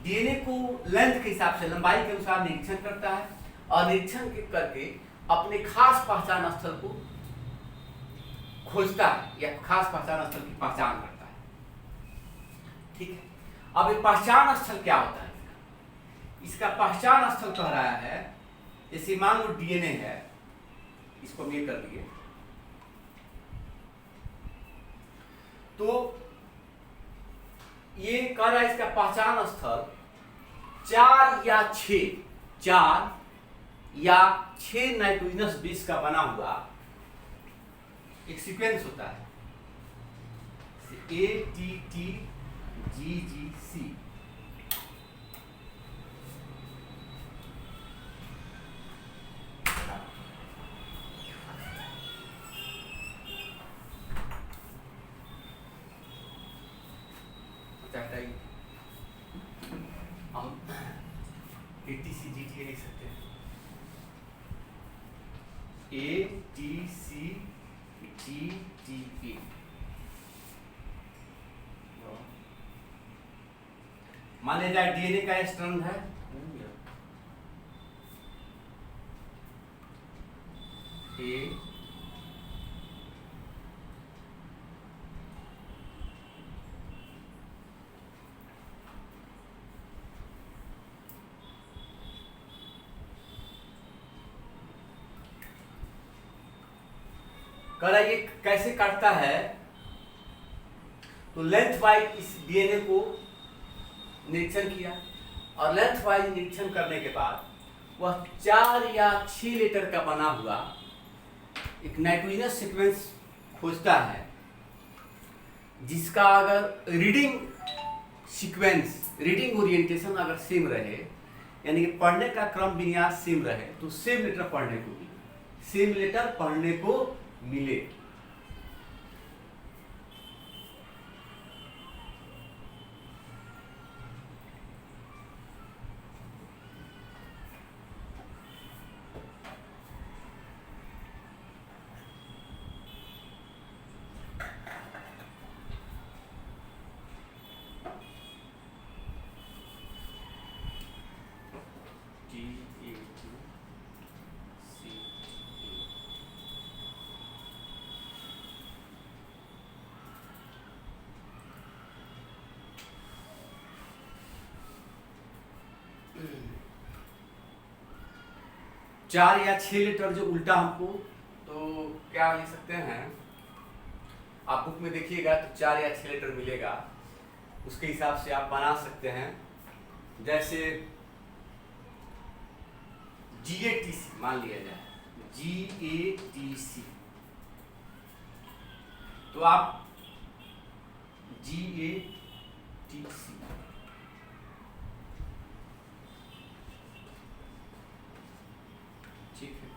डीएनए को लेंथ के हिसाब से, लंबाई के अनुसार निरीक्षण करता है, और निरीक्षण करके अपने खास पहचान स्थल को खोजता है या खास पहचान स्थल की पहचान करता है। ठीक है, अब ये पहचान स्थल क्या होता है। इसका पहचान स्थल कह रहा है, जैसे मान लो डीएनए है, इसको हम ये कर लिए, तो ये कह रहा है इसका पहचान स्थल 4 या 6 नाइट्रोजनस बेस का बना हुआ एक सीक्वेंस होता है, ATTGGC। हम ATCGTA लिख सकते हैं, ATCGTA। मान लिया जाए डीएनए का स्ट्रैंड है, A कह ये कैसे काटता है। तो लेंथ वाइज इस डीएनए को निरीक्षण किया, और लेंथ वाइज निरीक्षण करने के बाद वह 4 या 6 लेटर का बना हुआ एक नाइट्रोजनस सीक्वेंस खोजता है, जिसका अगर रीडिंग सीक्वेंस, रीडिंग ओरिएंटेशन अगर सेम रहे, यानी कि पढ़ने का क्रम विन्यास सेम रहे, तो सेम लेटर पढ़ने को मिले। 4 या 6 लेटर जो उल्टा हमको, तो क्या लिख सकते हैं, आप बुक में देखिएगा तो 4 या 6 लेटर मिलेगा, उसके हिसाब से आप बना सकते हैं। जैसे GATC मान लिया जाए, GATC, तो आप GATC ठीक है।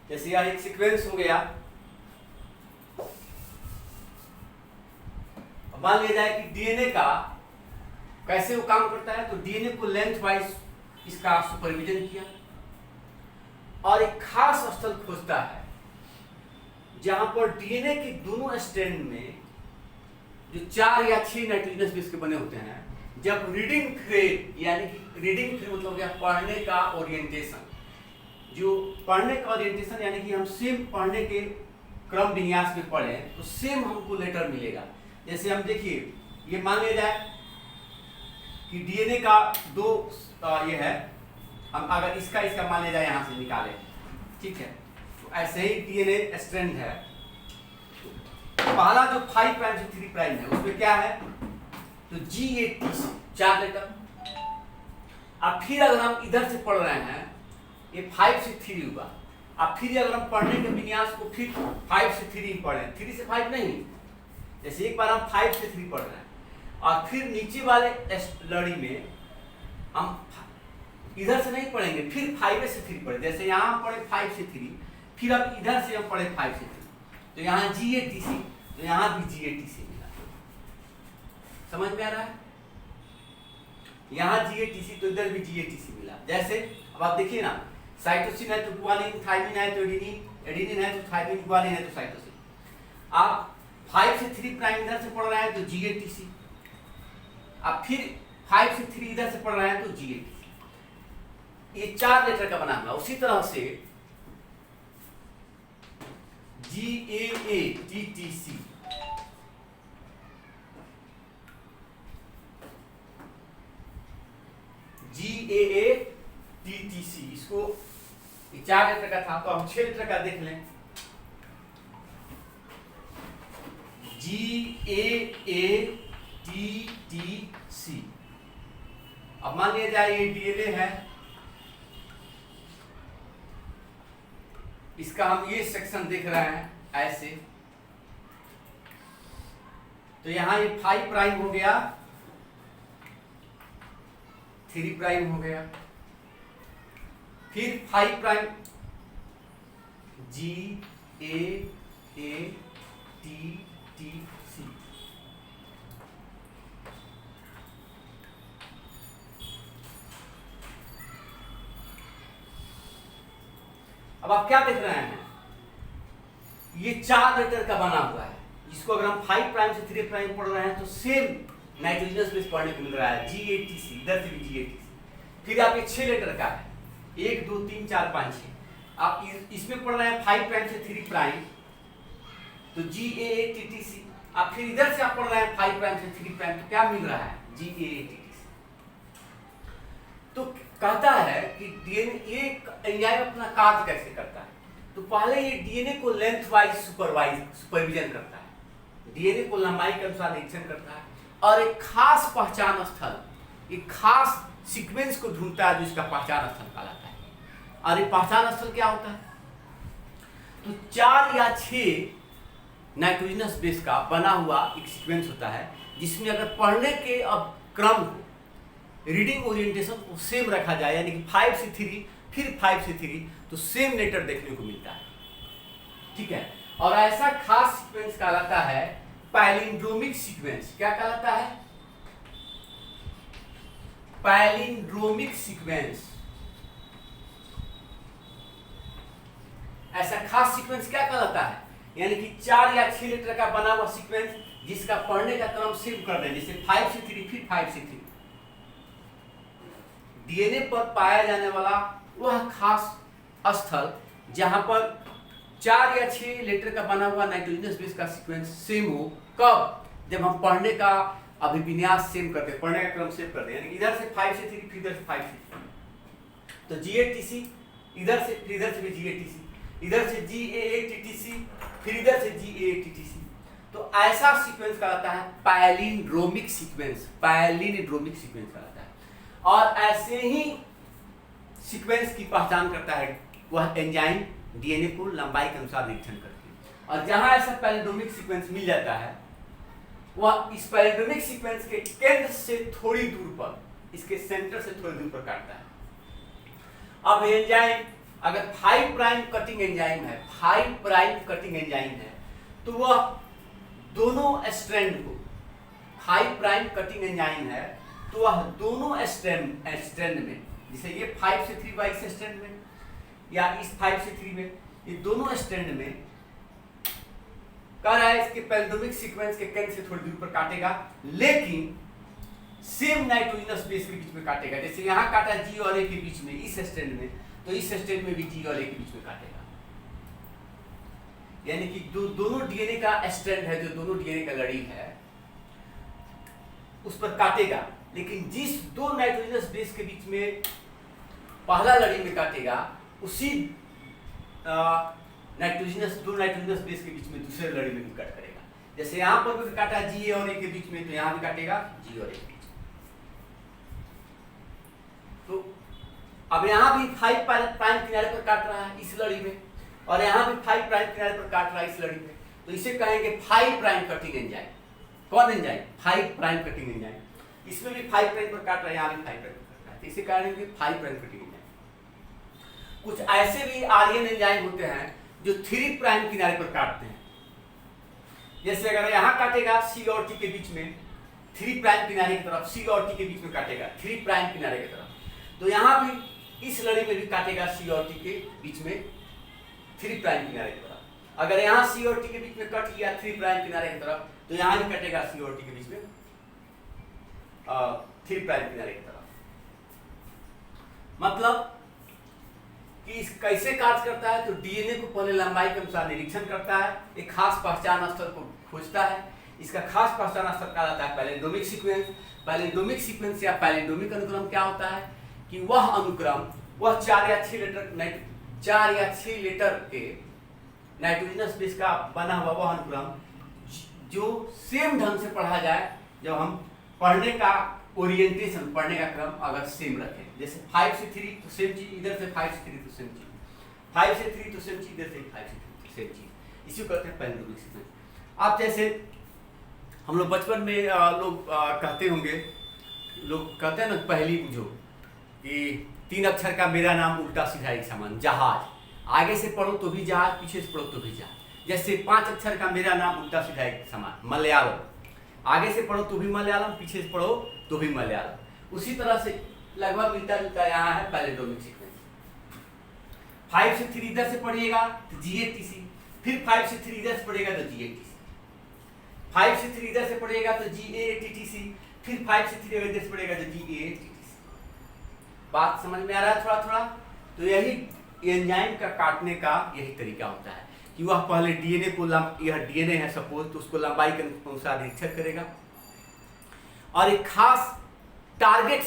जैसे यह एक सीक्वेंस हो गया, मान लिया जाए कि डीएनए का कैसे वो काम करता है, तो डीएनए को लेंथ वाइज इसका सुपरविजन किया और एक खास स्थल खोजता है जहां पर डीएनए के दोनों स्ट्रैंड में जो 4 या 6 नाइट्रोजनस बेस के बने होते हैं, जब रीडिंग फ्रेम, यानी कि रीडिंग फ्रेम मतलब क्या, पढ़ने का ओरिएंटेशन, जो पढ़ने का ओरिएंटेशन यानी कि हम सेम पढ़ने के क्रम विन्यास में पढ़ें तो सेम हमको लेटर मिलेगा। जैसे हम देखिए, ये मान लिया जाए कि डीएनए का 2 ये है, हम अगर इसका मान लिया जाए यहाँ से निकालें, ठीक है, तो ऐसे ही डीएनए स्ट्रैंड है, पहला जो 5 प्राइम से 3 प्राइम है उसमें क्या है, तो GATC 4 लेटर। अब फिर अगर हम इधर से पढ़ रहे हैं, ये 5 से 3 हुआ, अब फिर अगर हम पढ़ने के विन्यास को फिर 5 से 3 पढ़ें, 3 से 5 नहीं, जैसे एक बार हम 5 से 3 पढ़ रहे हैं और फिर नीचे वाले लड़ी में हम इधर से नहीं पढ़ेंगे, फिर 5 से 3 पढ़े, जैसे यहाँ हम पढ़े 5 से 3, फिर अब इधर से हम पढ़े 5 से 3, तो यहाँ GATC, तो यहाँ भी GATC मिला। समझ में आ रहा है, यहाँ GATC तो इधर भी GATC मिला। जैसे अब आप देखिए ना, साइटोसिन है तो गुआनिन, थाइमिन है तो एडेनिन, एडेनिन है तो थाइमिन, गुआनिन है तो साइटोसिन। आप 5 से 3 प्राइम इधर से पढ़ रहे हैं तो GATC, आप फिर 5 से 3 इधर से पढ़ रहे हैं तो GATC। ये 4 लेटर का बना हुआ। उसी तरह से GAATTC, GAATTC, इसको 4 लेटर का था, तो हम 6 लेटर का देख लें। GAATTC। अब मान लिया जाए ये डीएनए है, इसका हम ये सेक्शन देख रहे हैं ऐसे, तो यहां ये 5 प्राइम हो गया, 3 प्राइम हो गया, फिर 5 प्राइम, GAATTC। अब आप क्या देख रहे हैं, ये 4 लेटर का बना हुआ है, जिसको अगर हम 5 प्राइम से 3 प्राइम पढ़ रहे हैं तो सेम नाइट्रोजनस बेस पढ़ने को मिल रहा है, GATC, इधर से भी GATC। फिर आप ये 6 लेटर का है, 1 2 3 4 5 6, आप इसमें पढ़ रहे हैं 5 प्राइम से 3 प्राइम तो GAATTC। आप फिर इधर से आप पढ़ रहे हैं 5 प्राइम से 3 प्राइम, तो क्या मिल रहा है, GAATTC। तो कहता है कि डीएनए एंजाइम अपना कार्य कैसे करता है, तो पहले ये डीएनए को लेंथ वाइज सुपरविजन करता है, डीएनए को लंबाई के अनुसार निरीक्षण करता है और एक खास पहचान स्थल, एक खास सीक्वेंस को ढूंढता है जो इसका पहचान स्थल कहलाता है। और ये पहचान स्थल क्या होता है, तो 4 या 6 नाइट्रोजनस बेस का बना हुआ एक सीक्वेंस होता है, जिसमें अगर पढ़ने के अब क्रम को, रीडिंग ओरिएंटेशन को सेम रखा जाए, यानी कि 5 से 3 फिर 5 से 3, तो सेम लेटर देखने को मिलता है, ठीक है। और ऐसा खास सीक्वेंस कहलाता है पैलिंड्रोमिक सीक्वेंस। क्या कहलाता है, पैलिंड्रोमिक सीक्वेंस। ऐसा खास सीक्वेंस क्या कहलाता है, यानी कि 4 या 6 लेटर का बना हुआ सीक्वेंस जिसका पढ़ने का क्रम सेम कर दें, जैसे 5 से 3 फिर 5 से 3। डीएनए पर पाया जाने वाला वह खास स्थल जहां पर 4 या 6 लेटर का बना हुआ नाइट्रोजनस बेस का सीक्वेंस सेम हो। कब? जब हम पढ़ने का अभिविन्यास सेम करते हैं, पढ़ने का क्रम सेम करते हैं, यानी इधर से 5 से 3 फिर इधर से 5 से 3, तो GATC इधर से, फिर इधर से भी GATC, इधर से GAATTC, फिर इधर से GAATTC। तो ऐसा सीक्वेंस कहलाता है पैलिंड्रोमिक सीक्वेंस, पैलिंड्रोमिक सीक्वेंस कहलाता है। और ऐसे ही सीक्वेंस की पहचान करता है वह एंजाइम डीएनए को लंबाई के अनुसार निरीक्षण करके। और जहां ऐसा पैलिंड्रोमिक सीक्वेंस मिल जाता है, वह इस पैलिंड्रोमिक सीक्वेंस के केंद्र से थोड़ी दूर पर, इसके सेंटर से थोड़ी दूर पर काटता है। अब एंजाइम अगर 5 प्राइम कटिंग एंजाइम है, 5 प्राइम कटिंग एंजाइम है, तो वह दोनों स्ट्रैंड को, 5 प्राइम कटिंग एंजाइम है तो वह दोनों स्ट्रैंड में, जैसे ये 5 से 3 इस स्ट्रैंड में या इस 5 से 3 में, ये दोनों स्ट्रैंड में कह रहा है इसके पैलिंड्रोमिक सीक्वेंस के केंद्र से थोड़ी दूर पर काटेगा, लेकिन सेम नाइट्रोजनस बेस के बीच में काटेगा। जैसे यहाँ काटा G और A के बीच में इस स्ट्रैंड में, तो इस स्ट्रैंड में भी G और A के बीच में काटेगा। यानी कि दोनों डीएनए का स्ट्रैंड है, जो दोनों डीएनए का लड़ी है, उस पर काटेगा, लेकिन जिस दो नाइट्रोजनस बेस के बीच में पहला लड़ी में काटेगा, उसी दो नाइट्रोजनस बेस के बीच में दूसरे लड़ी में भी कट करेगा। जैसे यहां पर भी काटा G और A के बीच में, तो यहां भी काटेगा G और A के बीच में। तो अब यहां भी 5 प्राइम किनारे पर काट रहा है इस लड़ी में, और यहां भी 5 प्राइम किनारे पर काट रहा है इस लड़ी में, तो इसे कहेंगे 5 प्राइम कटिंग एंजाइम। कौन एंजाइम? 5 prime cutting enzyme. इसमें भी 5 प्राइम पर काट रहा है, यहां भी 5 प्राइम पर काट रहा है, तो इसे कहेंगे 5 प्राइम कटिंग एंजाइम। कुछ ऐसे भी आर्यन एंजाइम होते हैं जो 3 प्राइम किनारे पर काटते हैं। जैसे अगर यहां काटेगा C और T के बीच में, 3 प्राइम किनारे की तरफ, C और T के बीच में काटेगा 3 प्राइम किनारे की तरफ, तो यहां भी इस लड़ी में भी काटेगा C और T के बीच में 3 प्राइम किनारे की तरफ। अगर यहाँ C और T के बीच में कट किया 3 प्राइम किनारे की तरफ, तो यहाँ भी कटेगा C और T के बीच में 3 प्राइम किनारे की तरफ। मतलब कि इस कैसे कार्य करता है, तो डीएनए को पहले लंबाई के अनुसार निरीक्षण करता है, एक खास पहचान स्थल को खोजता है। इसका खास पहचान स्थल कहा जाता है पैलिंड्रोमिक सीक्वेंस। पैलिंड्रोमिक सीक्वेंस या पैलिंड्रोमिक अनुक्रम क्या होता है कि वह अनुक्रम, वह 4 या 6 लेटर के नाइट्रोजनस बेस का बना हुआ वह अनुक्रम जो सेम ढंग से पढ़ा जाए, जब हम पढ़ने का ओरिएंटेशन, पढ़ने का क्रम अगर सेम रखें। जैसे 5 से 3 तो सेम चीज, इधर से 5 से 3 तो सेम चीज, 5 से 3 तो सेम चीज, इधर से 5 से 3 तो सेम चीज, इसी को कहते हैं पैलिंड्रोमिक सीक्वेंस। आप जैसे हम लोग बचपन में लोग कहते होंगे, लोग कहते हैं ना पहली बुझो कि 3 अक्षर का मेरा नाम उल्टा सीधा एक समान, जहाज। आगे से पढ़ो तो भी जहाज, पीछे से पढ़ो तो भी जहाज। जैसे 5 अक्षर का मेरा नाम उल्टा सीधा एक समान, मलयालम। आगे से पढ़ो तो भी मलयालम, पीछे से पढ़ो तो भी मलयालम। उसी तरह से लगभग मिलता जुलता यहाँ है पैलिंड्रोमिक सीक्वेंस। 5 से 3 इधर से पढ़िएगा तो GATC, फिर 5 से 3 इधर से पढ़ेगा तो GATC, 5 से 3 इधर से पढ़ेगा तो GATTC, फिर 5 से 3 इधर से पढ़ेगा तो GATTC। बात समझ में आ रहा है थोड़ा थोड़ा? तो यही एंजाइम का काटने का यही तरीका होता है कि वह पहले डीएनए को, यह डीएनए है सपोज, तो उसको लंबाई के अनुसार निरीक्षण करेगा और एक खास टारगेट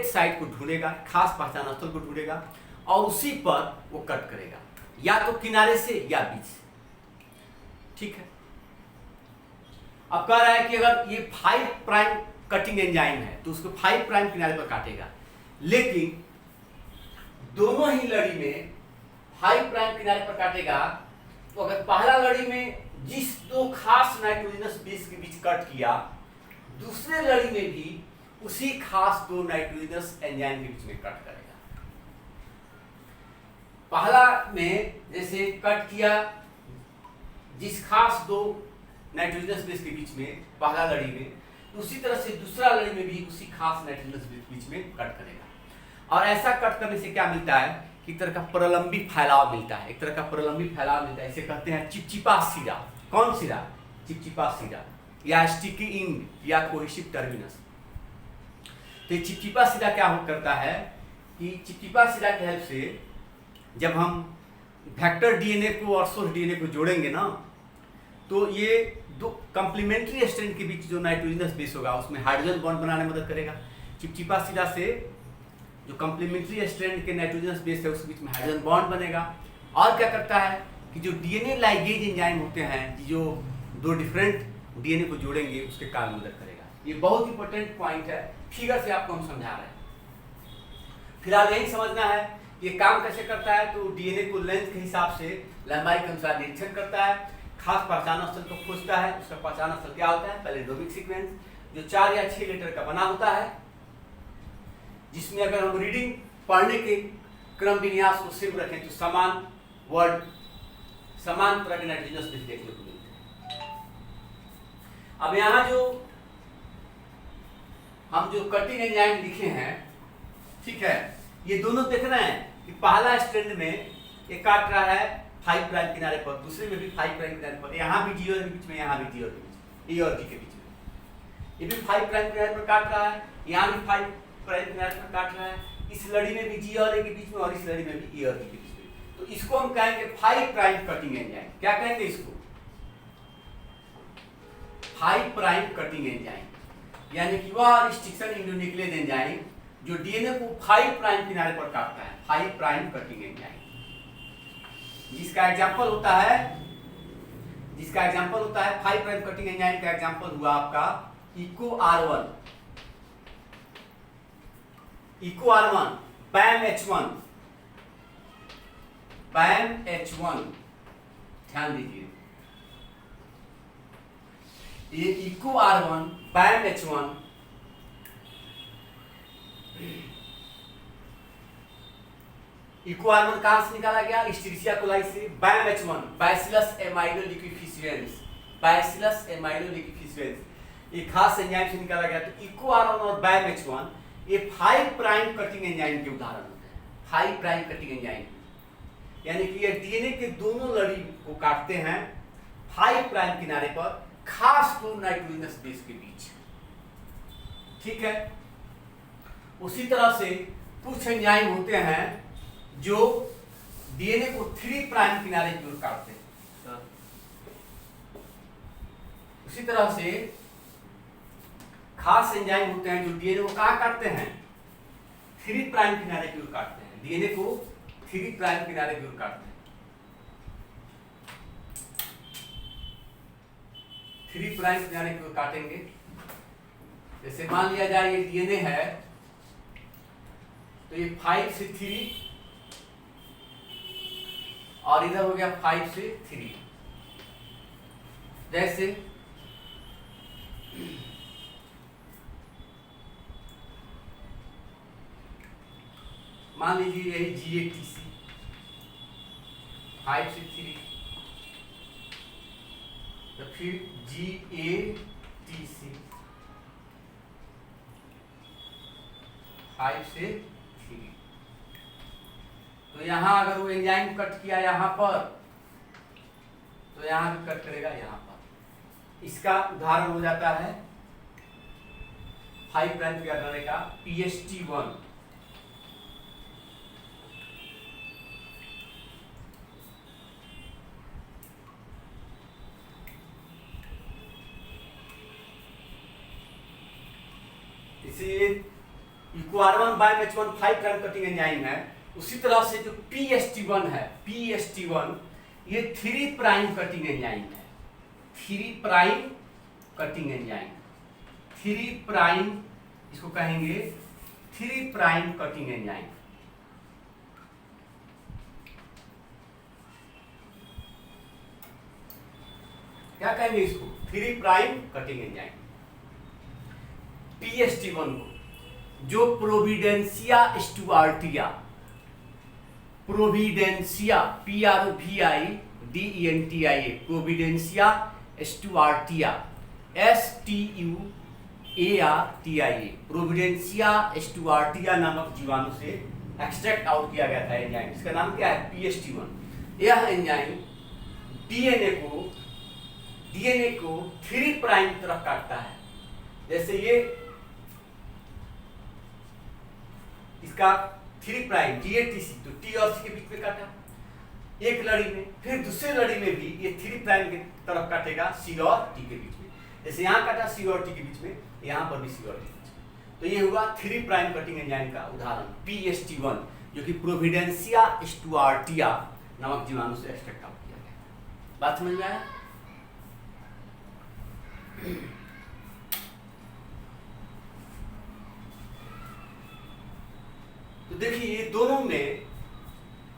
साइट को ढूंढेगा, खास पहचान स्थल को ढूंढेगा और उसी पर वो कट करेगा, या तो किनारे से या बीच से। ठीक है। अब कह रहा है कि अगर ये 5 प्राइम कटिंग एंजाइम है तो उसको 5 प्राइम किनारे पर काटेगा, लेकिन दोनों ही लड़ी में 5 प्राइम किनारे पर काटेगा, तो अगर पहला लड़ी में जिस 2 खास नाइट्रोजनस बेस के बीच कट किया, दूसरे लड़ी में भी उसी खास 2 नाइट्रोजनस एंजाइम के बीच में कट करेगा। पहला में जैसे कट किया जिस खास 2 नाइट्रोजनस बेस के बीच में पहला लड़ी में, उसी तरह से दूसरा लड़ी में भी उसी खास नाइट्रोजनस बेस के बीच में कट करेगा। और ऐसा कट करने से क्या मिलता है कि एक तरह का प्रलंबी फैलाव मिलता है, एक तरह का प्रलंबी फैलाव मिलता है। इसे कहते हैं चिपचिपा सिरा। कौन सिरा? चिपचिपा सिरा, या स्टिकी इंड, या कोहेसिव टर्मिनस। तो ये चिपचिपा शिला क्या करता है कि चिपचिपा शिला की हेल्प से जब हम वेक्टर डीएनए को और सोर्स डीएनए को जोड़ेंगे ना, तो ये दो कंप्लीमेंट्री स्ट्रैंड के बीच जो नाइट्रोजनस बेस होगा उसमें हाइड्रोजन बॉन्ड बनाने में मदद करेगा। चिपचिपा शिला से जो कंप्लीमेंट्री स्ट्रैंड के नाइट्रोजनस बेस है उसके बीच में हाइड्रोजन बॉन्ड बनेगा। और क्या करता है कि जो डीएनए लाइगेज एंजाइम होते हैं जो दो डिफरेंट डीएनए को जोड़ेंगे उसके कारण मदद करेगा। ये बहुत इंपॉर्टेंट पॉइंट है, फिगर से आपको हम समझा रहे हैं। फिलहाल यही समझना है ये काम कैसे करता है। तो डीएनए को लेंथ के हिसाब से लंबाई के अनुसार निरीक्षण करता है, खास पहचान स्थल को खोजता है। उसका पहचान स्थल क्या होता है? पैलिंड्रोमिक सीक्वेंस जो 4 या 6 लेटर का बना होता है, जिसमें अगर हम रीडिंग पढ़ने के क्रम विन्यास को सेम रखें तो समान वर्ड समान तरह के नाइट्रोजनस बेस देखने को मिलते हैं। अब यहाँ हम जो कटिंग एंजाइम लिखे हैं, ठीक है, ये दोनों देखना है कि पहला स्ट्रैंड में ये काट रहा है 5 प्राइम किनारे पर, दूसरे में भी 5 प्राइम किनारे पर, यहाँ भी जी और के बीच में, यहाँ भी जी और के बीच में, ए और जी के बीच में। ये भी 5 प्राइम किनारे पर काट रहा है, यहाँ भी 5 प्राइम किनारे पर काट रहा है। इस लड़ी में भी जी और ए के बीच में और इस लड़ी में भी ए और जी के बीच में। तो इसको हम कहेंगे 5 प्राइम कटिंग एंजाइम। क्या कहेंगे इसको? 5 प्राइम कटिंग एंजाइम, यानी कि वह रिस्ट्रिक्शन इंडोन्यूक्लियस एंजाइम जो डीएनए को 5 प्राइम किनारे पर काटता है, 5 प्राइम कटिंग एंजाइम। जिसका एग्जांपल होता है 5 प्राइम कटिंग एंजाइम का एग्जांपल हुआ आपका इको R1, पैम H1, ध्यान दीजिए, ये eco R1 पैम H1 eco R1 कहां से निकाला गया? इस्टीरिशिया कोलाई से। बैम H1 बैसिलस एमाइलोलिक्विफिसेंस ये खास एंजाइम से निकाला गया। तो इको R1 और बैम H1 ये 5 प्राइम कटिंग एंजाइम के उदाहरण होते हैं। 5 प्राइम कटिंग एंजाइम यानी कि ये डीएनए के दोनों लड़ी को काटते हैं 5 प्राइम किनारे पर, खास तो नाइट्रोजनस बेस के बीच, ठीक है। उसी तरह से कुछ एंजाइम होते हैं जो डीएनए को 3 प्राइम किनारे की ओर काटते हैं। उसी तरह से खास एंजाइम होते हैं जो डीएनए को कहां काटते हैं? 3 प्राइम किनारे की ओर काटते हैं। डीएनए को 3 प्राइम किनारे की ओर काटते हैं। 3 प्राइम किनारे की ओर काटेंगे। जैसे मान लिया जाए ये डीएनए है, तो ये 5 से 3 और इधर हो गया 5 से 3। जैसे मान लीजिए यही GATC 5 से 3, तो फिर GATC 5 से 3। तो यहां अगर वो एंजाइम कट किया यहां पर, तो यहां भी कट करेगा यहां पर। इसका उदाहरण हो जाता है 5 प्राइम किनारे का PST1। इसे Eco R1 by H1 5 prime cutting enzyme है। उसी तरह से जो PST1 है, PST1 ये 3 प्राइम कटिंग एंजाइम है। 3 प्राइम कटिंग एंजाइम, 3 प्राइम इसको कहेंगे 3 प्राइम कटिंग एंजाइम। क्या कहेंगे इसको? 3 प्राइम कटिंग एंजाइम। PST1 को जो Providencia stuartia, Providencia PROVIDENTIA Providencia stuartia STUARTIA Providencia stuartia नामक जीवाणु से एक्सट्रैक्ट आउट किया गया था एंजाइम। इसका नाम क्या है? PST1। यह एंजाइम डीएनए को 3 प्राइम तरफ काटता है। जैसे ये इसका 3 प्राइम GATC, तो T और C के बीच में काटा एक लड़ी में, फिर दूसरी लड़ी में भी ये 3 प्राइम की तरफ काटेगा C और T के बीच में। जैसे यहाँ काटा C और T के बीच में, यहाँ पर भी C और T के बीच में। तो ये हुआ 3 प्राइम कटिंग एंजाइम का उदाहरण PST1, जो कि प्रोविडेंसिया स्टुआर्टिया नामक जीवाणु से एक्सट्रैक्ट आउट किया गया। बात समझ में आया? तो देखिए ये दोनों में,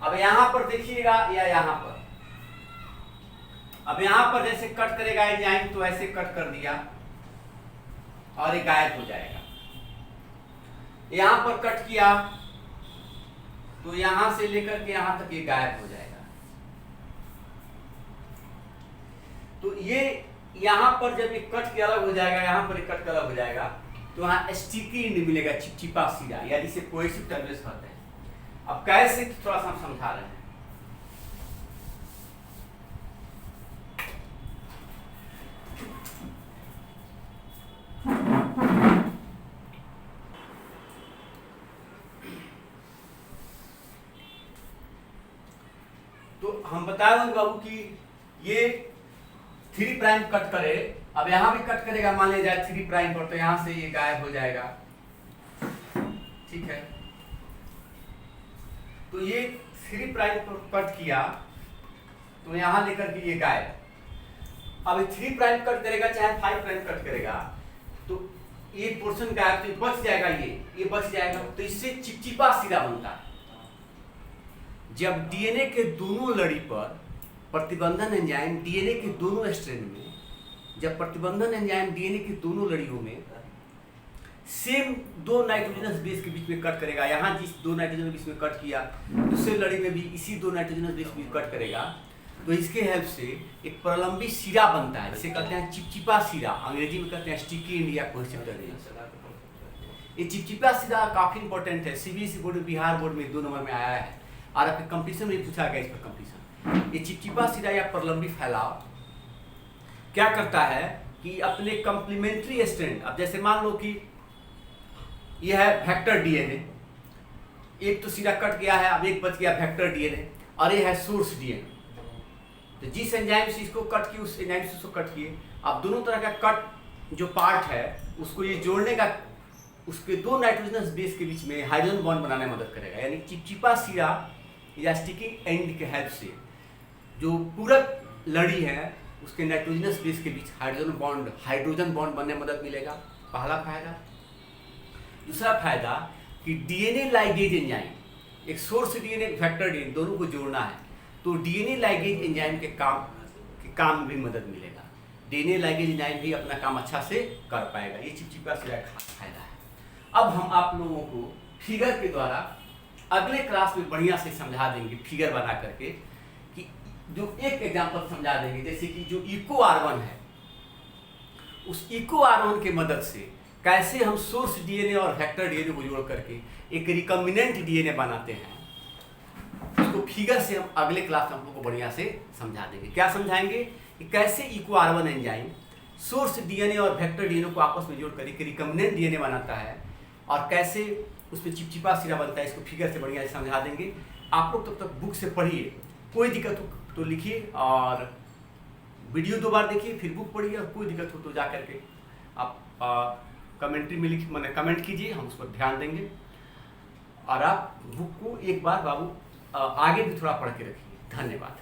अब यहां पर देखिएगा या यहां पर, अब यहां पर जैसे कट करेगा एंजाइम तो ऐसे कट कर दिया और ये गायब हो जाएगा। यहां पर कट किया तो यहां से लेकर के यहां तक ये गायब हो जाएगा। तो ये यहां पर जब ये कट के अलग हो जाएगा, यहां पर ये कट के अलग हो जाएगा, तो वहां स्टिकी एंड मिलेगा, चिपचिपा सीधा, या जिसे कोहेसिव टर्बुलेंस कहते हैं। अब कैसे थोड़ा सा हम समझा रहे हैं। तो हम बताए होंगे बाबू कि ये 3 प्राइम कट करे, अब यहां भी कट करेगा, मान लिया जाए 3 प्राइम पर, तो यहां से ये गायब हो जाएगा। ठीक है, तो ये 3 प्राइम पर कट किया तो यहां लेकर के ये गायब। अब 3 प्राइम कट करेगा चाहे 5 प्राइम कट करेगा, तो ये पोर्शन गायब, तो बच जाएगा, ये बच जाएगा। तो इससे चिपचिपा सिरा बनता है। जब डीएनए के दोनों लड़ी पर प्रतिबंधन एंजाइम डीएनए के दोनों स्ट्रैंड में, जब प्रतिबंधन एंजाइम डीएनए की दोनों लड़ियों में सेम 2 नाइट्रोजनस बेस के बीच में कट करेगा, यहाँ जिस 2 नाइट्रोजन बेस में कट किया, दूसरे लड़ी में भी इसी 2 नाइट्रोजनस बेस में कट करेगा, तो इसके हेल्प से एक प्रलंबी सिरा बनता है, जिसे कहते हैं चिपचिपा सिरा, अंग्रेजी में कहते हैं स्टिकी इंडिया कोहेसिव टर्बुलेंस। ये चिपचिपा सिरा काफी इंपॉर्टेंट है, सीबीएसई बोर्ड, बिहार बोर्ड में 2 नंबर में आया है और आपके कंपटीशन में पूछा गया इस पर कंपटीशन। ये चिपचिपा सिरा या प्रलंबी फैलाव क्या करता है कि अपने कंप्लीमेंट्री स्ट्रैंड, अब जैसे मान लो कि यह है वेक्टर डीएनए, एक तो सिरा कट गया है, अब एक बच गया वेक्टर डीएनए, और ये है सोर्स डीएनए। तो जिस एंजाइम से इसको कट किए उस एंजाइम से उसको कट किए, अब दोनों तरह का कट जो पार्ट है उसको ये जोड़ने का, उसके 2 नाइट्रोजनस बेस के बीच में हाइड्रोजन बॉन्ड बनाने में मदद करेगा। यानी चिपचिपा सिरा या स्टिकिंग एंड के हेल्प से जो पूरक लड़ी है उसके नाइट्रोजनस बेस के बीच हाइड्रोजन बॉन्ड बनने में मदद मिलेगा, पहला फायदा। दूसरा फायदा कि डीएनए लाइगेज एंजाइम, एक सोर्स डीएनए वेक्टर डीएनए दोनों को जोड़ना है, तो डीएनए लाइगेज एंजाइम के काम में भी मदद मिलेगा। डीएनए लाइगेज एंजाइम भी अपना काम अच्छा से कर पाएगा। ये चिपचिपा सिरा का खास फायदा है। अब हम आप लोगों को फिगर के द्वारा अगले क्लास में बढ़िया से समझा देंगे, फिगर बना करके, कि जो एक एग्जांपल समझा देंगे, जैसे कि जो इको R1 है, उस इको R1 के मदद से कैसे हम सोर्स डीएनए और वेक्टर डीएनए को जोड़ करके एक रिकॉम्बिनेंट डीएनए बनाते हैं, उसको फिगर से हम अगले क्लास में हम लोग को बढ़िया से समझा देंगे। क्या समझाएंगे कि कैसे Eco R1 enzyme source DNA और वेक्टर डीएनए को आपस में जोड़ कर एक रिकॉम्बिनेंट डीएनए बनाता है, और कैसे उसमें चिपचिपा सिरा बनता है, इसको फिगर से बढ़िया से समझा देंगे। आप लोग तब तक बुक से पढ़िए, कोई दिक्कत हो तो लिखिए, और वीडियो 2 बार देखिए, फिर बुक पढ़िए, और कोई दिक्कत हो तो जा करके आप कमेंट्री में मैंने कमेंट कीजिए, हम उस पर ध्यान देंगे। और आप बुक को एक बार बाबू आगे भी थोड़ा पढ़ के रखिए। धन्यवाद।